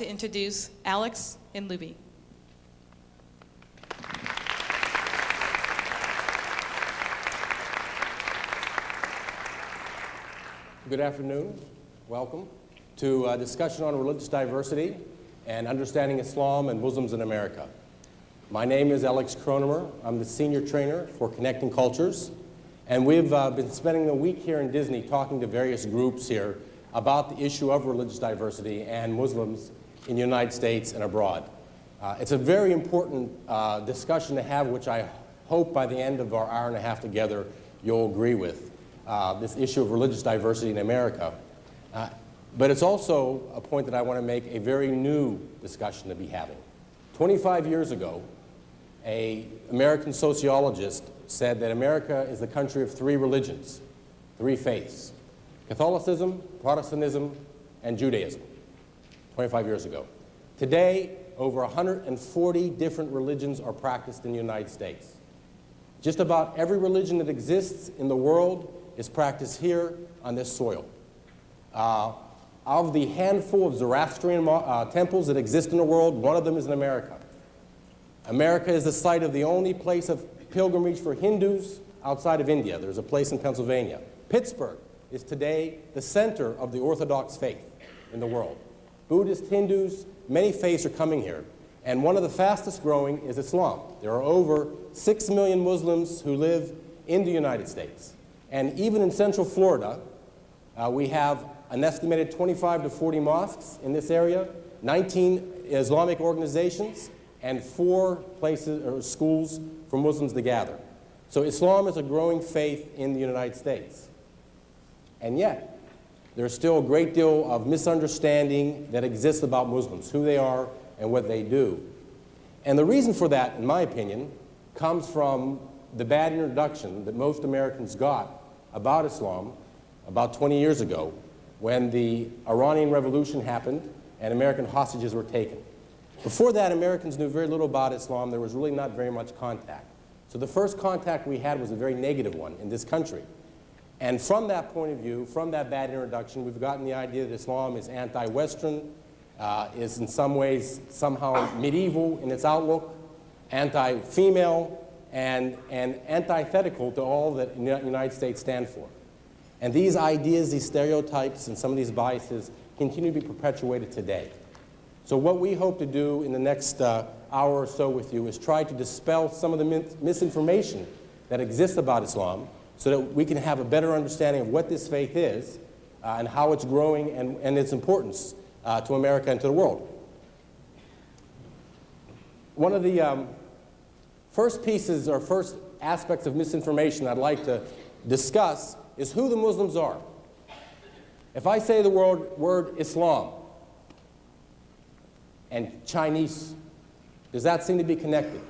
to introduce Alex and Luby. Good afternoon. Welcome to a discussion on religious diversity and understanding Islam and Muslims in America. My name is Alex Kronemer. I'm the senior trainer for Connecting Cultures. And we've been spending a week here in Disney talking to various groups here about the issue of religious diversity and Muslims in the United States and abroad. It's a very important discussion to have, which I hope by the end of our hour and a half together you'll agree with. This issue of religious diversity in America. But it's also a point that I want to make, a very new discussion to be having. 25 years ago, an American sociologist said that America is the country of three religions, three faiths: Catholicism, Protestantism, and Judaism, 25 years ago. Today, over 140 different religions are practiced in the United States. Just about every religion that exists in the world is practiced here on this soil. Of the handful of Zoroastrian temples that exist in the world, one of them is in America. America is the site of the only place of pilgrimage for Hindus outside of India. There's a place in Pennsylvania. Pittsburgh is today the center of the Orthodox faith in the world. Buddhists, Hindus, many faiths are coming here. And one of the fastest growing is Islam. There are over 6 million Muslims who live in the United States. And even in Central Florida, we have an estimated 25 to 40 mosques in this area, 19 Islamic organizations, and 4 places or schools for Muslims to gather. So Islam is a growing faith in the United States. And yet, there's still a great deal of misunderstanding that exists about Muslims, who they are and what they do. And the reason for that, in my opinion, comes from the bad introduction that most Americans got about Islam about 20 years ago, when the Iranian Revolution happened and American hostages were taken. Before that, Americans knew very little about Islam. There was really not very much contact. So the first contact we had was a very negative one in this country. And from that point of view, from that bad introduction, we've gotten the idea that Islam is anti-Western, is in some ways somehow medieval in its outlook, anti-female, and antithetical to all that the United States stand for. And these ideas, these stereotypes, and some of these biases continue to be perpetuated today. So what we hope to do in the next hour or so with you is try to dispel some of the misinformation that exists about Islam so that we can have a better understanding of what this faith is and how it's growing and its importance to America and to the world. One of the first pieces or first aspects of misinformation I'd like to discuss is who the Muslims are. If I say the word Islam and Chinese, does that seem to be connected?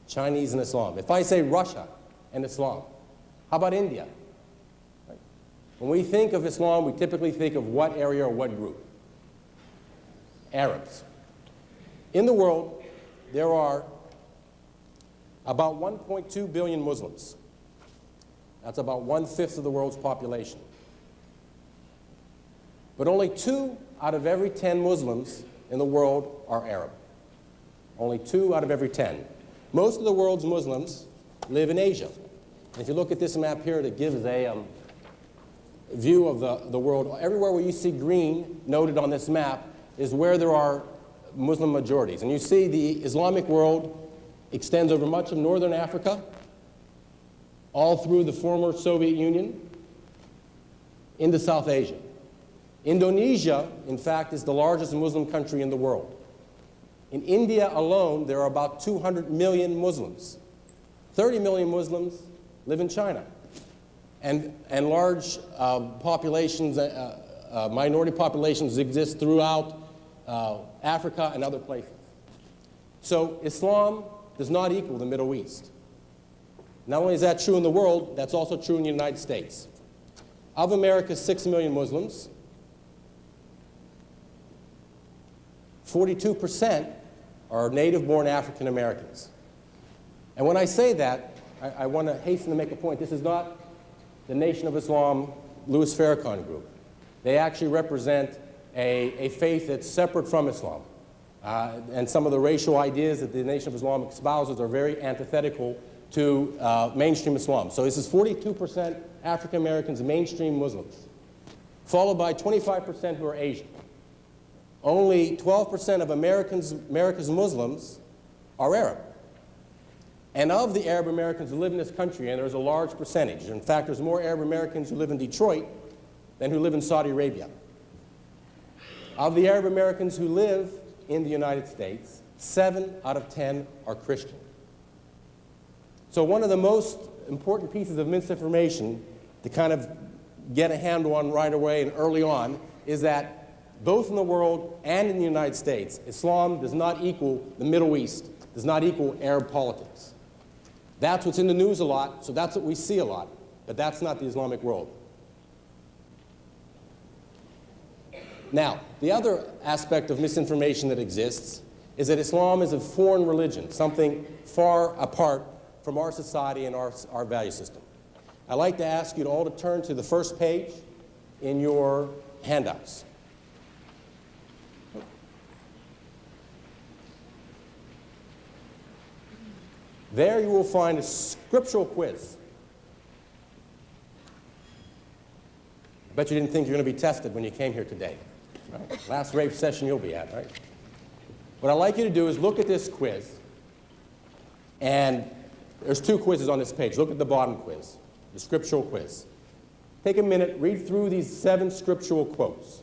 Chinese and Islam. If I say Russia and Islam, how about India? Right. When we think of Islam, we typically think of what area or what group? Arabs. In the world, there are about 1.2 billion Muslims. That's about 1/5 of the world's population. But only 2 out of every 10 Muslims in the world are Arab. Only 2 out of every 10. Most of the world's Muslims live in Asia. And if you look at this map here, it gives a view of the world. Everywhere where you see green noted on this map is where there are Muslim majorities. And you see the Islamic world extends over much of northern Africa, all through the former Soviet Union, into South Asia. Indonesia, in fact, is the largest Muslim country in the world. In India alone, there are about 200 million Muslims. 30 million Muslims live in China. And large populations, minority populations exist throughout Africa and other places. So Islam does not equal the Middle East. Not only is that true in the world, that's also true in the United States. Of America's 6 million Muslims, 42% are native-born African Americans. And when I say that, I want to hasten to make a point. This is not the Nation of Islam Louis Farrakhan group. They actually represent a faith that's separate from Islam. And some of the racial ideas that the Nation of Islam espouses are very antithetical to mainstream Islam. So this is 42% African Americans, mainstream Muslims, followed by 25% who are Asian. Only 12% of America's Muslims are Arab. And of the Arab Americans who live in this country, and there's a large percentage, in fact, there's more Arab Americans who live in Detroit than who live in Saudi Arabia. Of the Arab Americans who live in the United States, 7 out of 10 are Christian. So one of the most important pieces of misinformation to kind of get a handle on right away and early on is that both in the world and in the United States, Islam does not equal the Middle East, does not equal Arab politics. That's what's in the news a lot, so that's what we see a lot, but that's not the Islamic world. Now, the other aspect of misinformation that exists is that Islam is a foreign religion, something far apart from our society and our value system. I'd like to ask you all to turn to the first page in your handouts. There you will find a scriptural quiz. I bet you didn't think you were going to be tested when you came here today. Right? Last rape session you'll be at, right? What I'd like you to do is look at this quiz, and there's 2 quizzes on this page. Look at the bottom quiz, the scriptural quiz. Take a minute, read through these 7 scriptural quotes,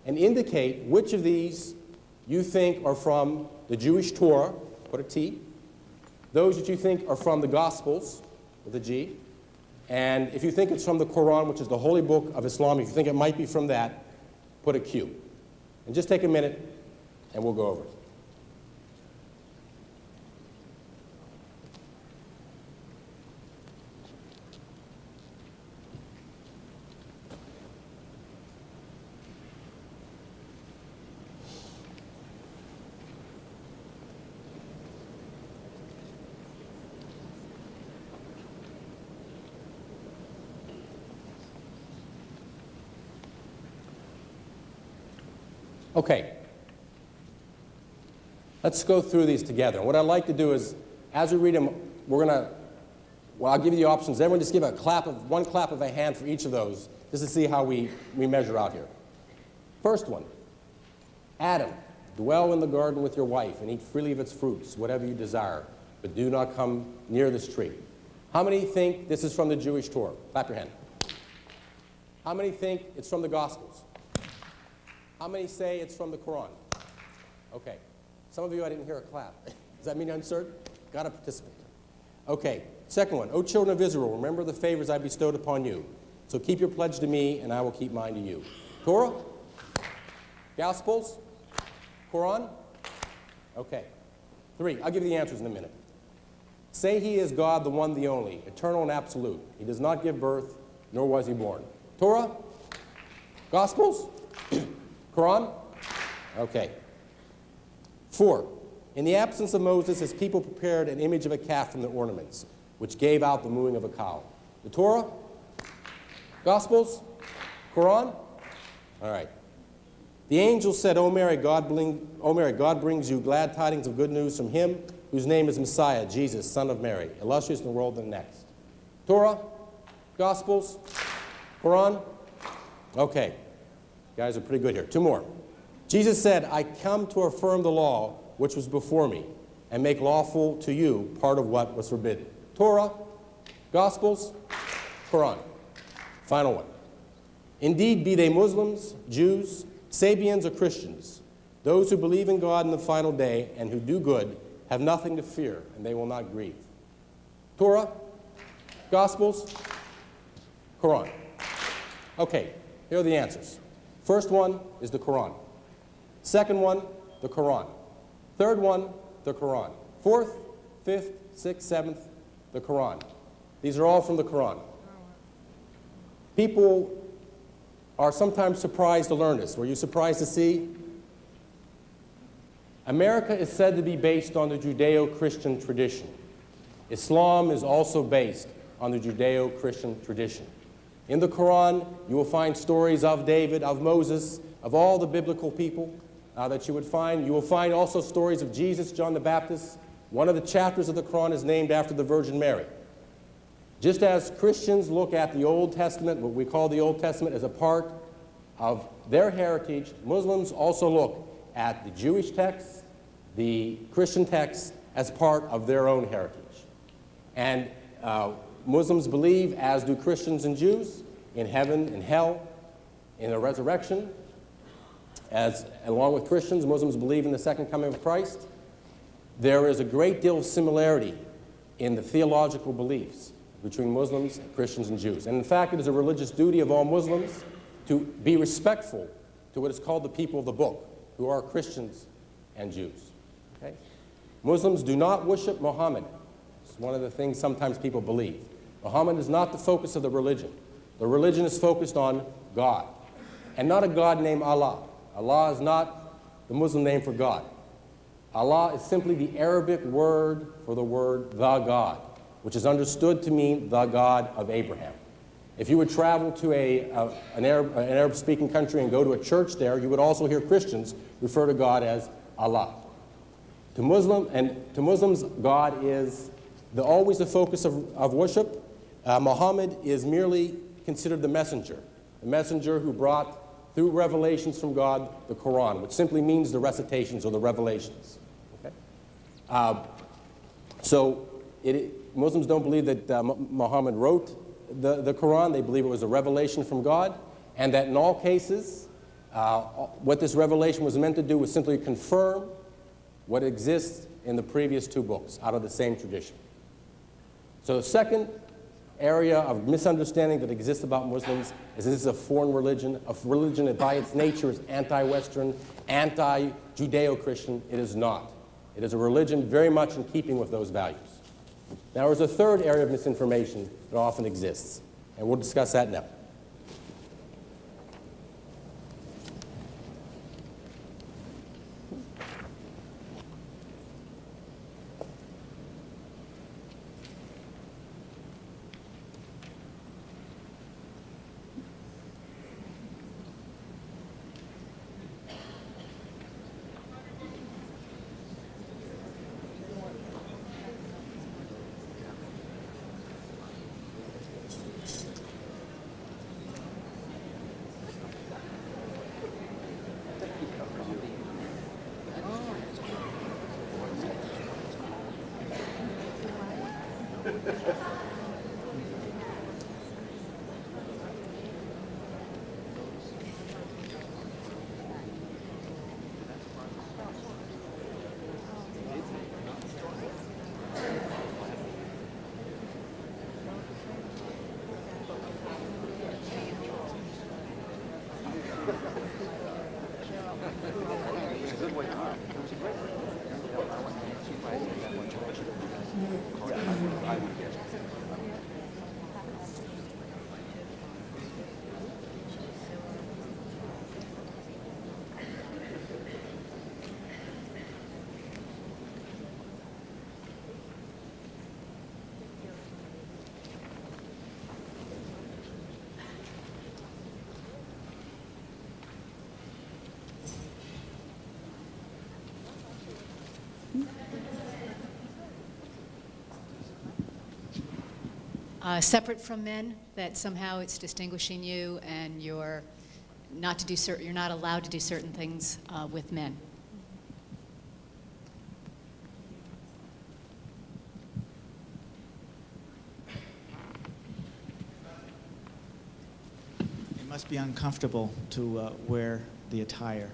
and indicate which of these you think are from the Jewish Torah, put a T, those that you think are from the Gospels, with a G, and if you think it's from the Quran, which is the holy book of Islam, if you think it might be from that, put a Q. And just take a minute, and we'll go over it. Okay, let's go through these together. And what I'd like to do is, as we read them, I'll give you the options. Everyone just give one clap of a hand for each of those, just to see how we measure out here. First one, Adam, dwell in the garden with your wife and eat freely of its fruits, whatever you desire, but do not come near this tree. How many think this is from the Jewish Torah? Clap your hand. How many think it's from the Gospels? How many say it's from the Quran? Okay. Some of you, I didn't hear a clap. Does that mean you're uncertain? Got to participate. Okay. Second one. O children of Israel, remember the favors I bestowed upon you. So keep your pledge to me, and I will keep mine to you. Torah? Gospels? Quran? Okay. 3. I'll give you the answers in a minute. Say he is God, the one, the only, eternal and absolute. He does not give birth, nor was he born. Torah? Gospels? Quran? Okay. 4. In the absence of Moses, his people prepared an image of a calf from their ornaments, which gave out the mooing of a cow. The Torah? Gospels? Quran? All right. The angel said, O Mary, God brings you glad tidings of good news from him whose name is Messiah, Jesus, son of Mary, illustrious in the world and the next. Torah? Gospels? Quran? Okay. You guys are pretty good here. 2 more. Jesus said, I come to affirm the law which was before me and make lawful to you part of what was forbidden. Torah, Gospels, Quran. Final one. Indeed, be they Muslims, Jews, Sabians, or Christians, those who believe in God in the final day and who do good have nothing to fear, and they will not grieve. Torah, Gospels, Quran. Okay, here are the answers. First one is the Quran. Second one, the Quran. Third one, the Quran. 4th, 5th, 6th, 7th, the Quran. These are all from the Quran. People are sometimes surprised to learn this. Were you surprised to see? America is said to be based on the Judeo-Christian tradition. Islam is also based on the Judeo-Christian tradition. In the Quran, you will find stories of David, of Moses, of all the biblical people that you would find. You will find also stories of Jesus, John the Baptist. One of the chapters of the Quran is named after the Virgin Mary. Just as Christians look at the Old Testament, what we call the Old Testament, as a part of their heritage, Muslims also look at the Jewish texts, the Christian texts, as part of their own heritage. And Muslims believe, as do Christians and Jews, in heaven and hell, in a resurrection. As, along with Christians, Muslims believe in the second coming of Christ. There is a great deal of similarity in the theological beliefs between Muslims, Christians, and Jews. And in fact, it is a religious duty of all Muslims to be respectful to what is called the people of the book, who are Christians and Jews. Okay? Muslims do not worship Muhammad. It's one of the things sometimes people believe. Muhammad is not the focus of the religion. The religion is focused on God, and not a God named Allah. Allah is not the Muslim name for God. Allah is simply the Arabic word for the word the God, which is understood to mean the God of Abraham. If you would travel to an Arab-speaking country and go to a church there, you would also hear Christians refer to God as Allah. To Muslims, God is always the focus of worship. Muhammad is merely considered the messenger who brought, through revelations from God, the Quran, which simply means the recitations or the revelations. Okay? Muslims don't believe that Muhammad wrote the Quran. They believe it was a revelation from God, and that in all cases, what this revelation was meant to do was simply confirm what exists in the previous two books out of the same tradition. So the second area of misunderstanding that exists about Muslims is this is a foreign religion, a religion that by its nature is anti-Western, anti-Judeo-Christian. It is not. It is a religion very much in keeping with those values. Now, there's a third area of misinformation that often exists, and we'll discuss that now. Separate from men, that somehow it's distinguishing you, and you're not allowed to do certain things with men. It must be uncomfortable to wear the attire.